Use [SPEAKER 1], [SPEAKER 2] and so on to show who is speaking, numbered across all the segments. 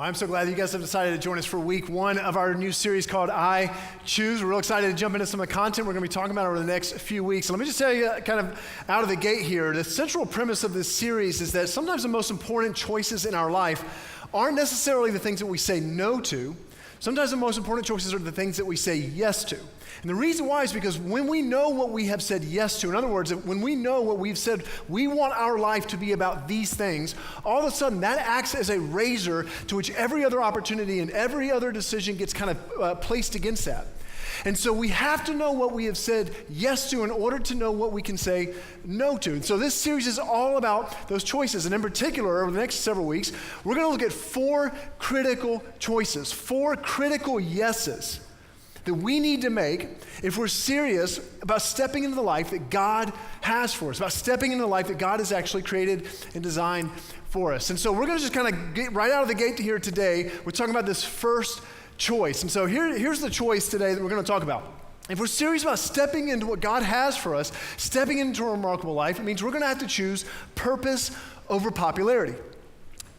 [SPEAKER 1] I'm so glad that you guys have decided to join us for week one of our new series called I Choose. We're real excited to jump into some of the content we're going to be talking about over the next few weeks. So let me just tell you kind of out of the gate here, the central premise of this series is that sometimes the most important choices in our life aren't necessarily the things that we say no to. Sometimes the most important choices are the things that we say yes to. And the reason why is because when we know what we have said yes to, in other words, when we know what we've said, we want our life to be about these things, all of a sudden that acts as a razor to which every other opportunity and every other decision gets kind of placed against that. And so we have to know what we have said yes to in order to know what we can say no to. And so this series is all about those choices. And in particular, over the next several weeks, we're going to look at four critical choices, four critical yeses that we need to make if we're serious about stepping into the life that God has for us, about stepping into the life that God has actually created and designed for us. And so we're going to just kind of get right out of the gate here today. We're talking about this first choice. And so here's the choice today that we're going to talk about. If we're serious about stepping into what God has for us, stepping into a remarkable life, it means we're going to have to choose purpose over popularity.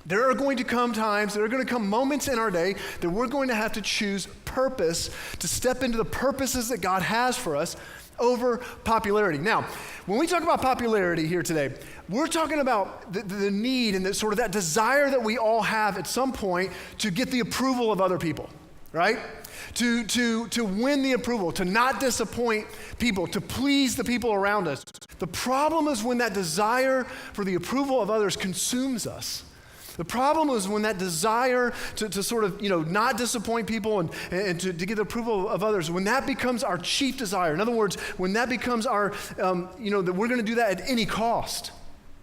[SPEAKER 1] There are going to come times, there are going to come moments in our day that we're going to have to choose purpose to step into the purposes that God has for us over popularity. Now, when we talk about popularity here today, we're talking about the need and sort of that desire that we all have at some point to get the approval of other people, right? To win the approval, to not disappoint people, to please the people around us. The problem is when that desire for the approval of others consumes us. The problem is when that desire to sort of, not disappoint people and to get the approval of others, when that becomes our chief desire. In other words, when that becomes our, that we're going to do that at any cost,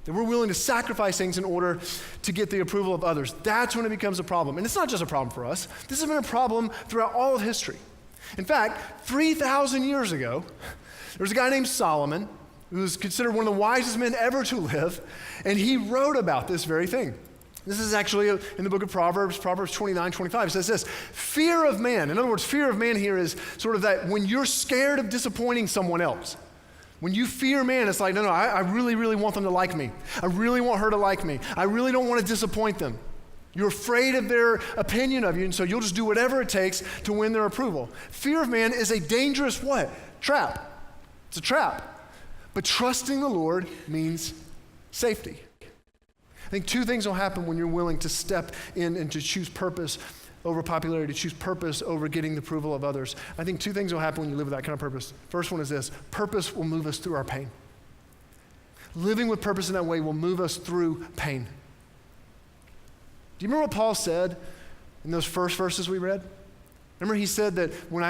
[SPEAKER 1] that we're willing to sacrifice things in order to get the approval of others. That's when it becomes a problem. And it's not just a problem for us. This has been a problem throughout all of history. In fact, 3,000 years ago, there was a guy named Solomon who was considered one of the wisest men ever to live, and he wrote about this very thing. This is actually in the book of Proverbs 29:25. It says this: fear of man. In other words, fear of man here is sort of that when you're scared of disappointing someone else. When you fear man, it's like, no, I really, really want them to like me. I really want her to like me. I really don't want to disappoint them. You're afraid of their opinion of you, and so you'll just do whatever it takes to win their approval. Fear of man is a dangerous what? Trap. It's a trap. But trusting the Lord means safety. I think two things will happen when you're willing to step in and to choose purpose over popularity, to choose purpose over getting the approval of others. I think two things will happen when you live with that kind of purpose. First one is this: purpose will move us through our pain. Living with purpose in that way will move us through pain. Do you remember what Paul said in those first verses we read? Remember he said that when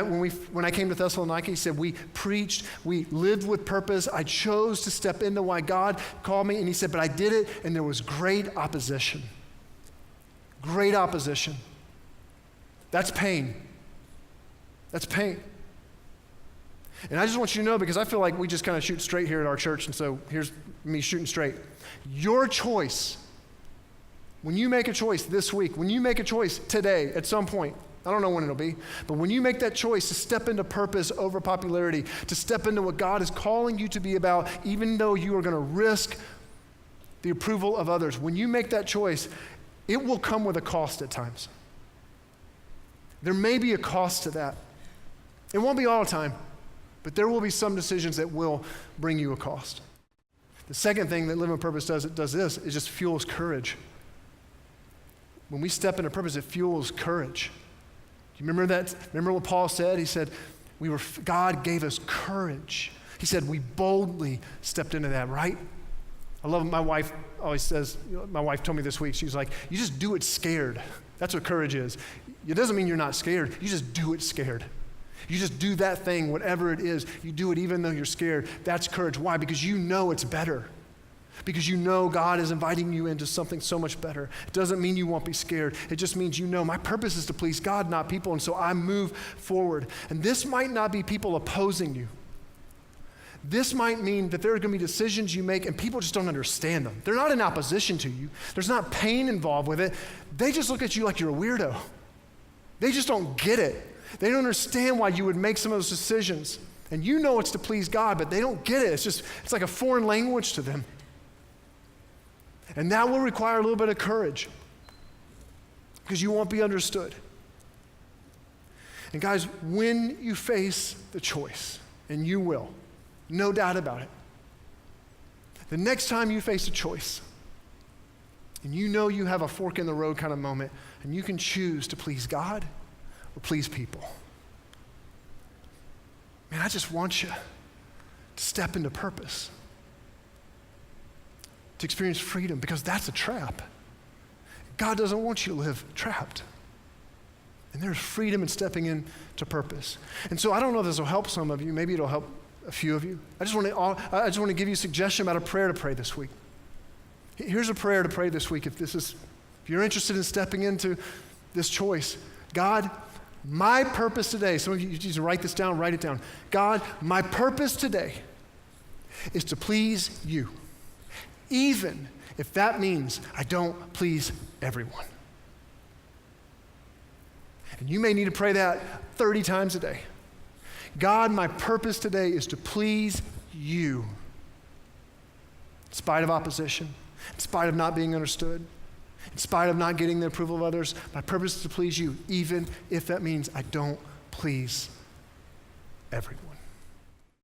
[SPEAKER 1] I came to Thessalonica, he said, we preached, we lived with purpose. I chose to step into why God called me. And he said, but I did it, and there was great opposition. Great opposition. That's pain. That's pain. And I just want you to know, because I feel like we just kind of shoot straight here at our church, and so here's me shooting straight. Your choice, when you make a choice this week, when you make a choice today at some point, I don't know when it'll be, but when you make that choice to step into purpose over popularity, to step into what God is calling you to be about, even though you are going to risk the approval of others, when you make that choice, it will come with a cost at times. There may be a cost to that. It won't be all the time, but there will be some decisions that will bring you a cost. The second thing that living with purpose does this, it just fuels courage. When we step into purpose, it fuels courage. Do you remember that? Remember what Paul said? He said, God gave us courage. He said, we boldly stepped into that, right? I love my wife always says, my wife told me this week, she's like, you just do it scared. That's what courage is. It doesn't mean you're not scared. You just do it scared. You just do that thing, whatever it is. You do it even though you're scared. That's courage. Why? Because you know it's better. Because you know God is inviting you into something so much better. It doesn't mean you won't be scared. It just means you know my purpose is to please God, not people, and so I move forward. And this might not be people opposing you. This might mean that there are going to be decisions you make and people just don't understand them. They're not in opposition to you. There's not pain involved with it. They just look at you like you're a weirdo. They just don't get it. They don't understand why you would make some of those decisions. And you know it's to please God, but they don't get it. It's like a foreign language to them. And that will require a little bit of courage. because you won't be understood. And guys, when you face the choice, and you will, no doubt about it, the next time you face a choice, and you know you have a fork in the road kind of moment, and you can choose to please God or please people. Man, I just want you to step into purpose, to experience freedom, because that's a trap. God doesn't want you to live trapped. And there's freedom in stepping into purpose. And so I don't know if this will help some of you. Maybe it'll help a few of you. I just want to give you a suggestion about a prayer to pray this week. Here's a prayer to pray this week if you're interested in stepping into this choice. God, my purpose today, some of you just write this down, write it down. God, my purpose today is to please you, even if that means I don't please everyone. And you may need to pray that 30 times a day. God, my purpose today is to please you, in spite of opposition, in spite of not being understood, in spite of not getting the approval of others. My purpose is to please you, even if that means I don't please everyone.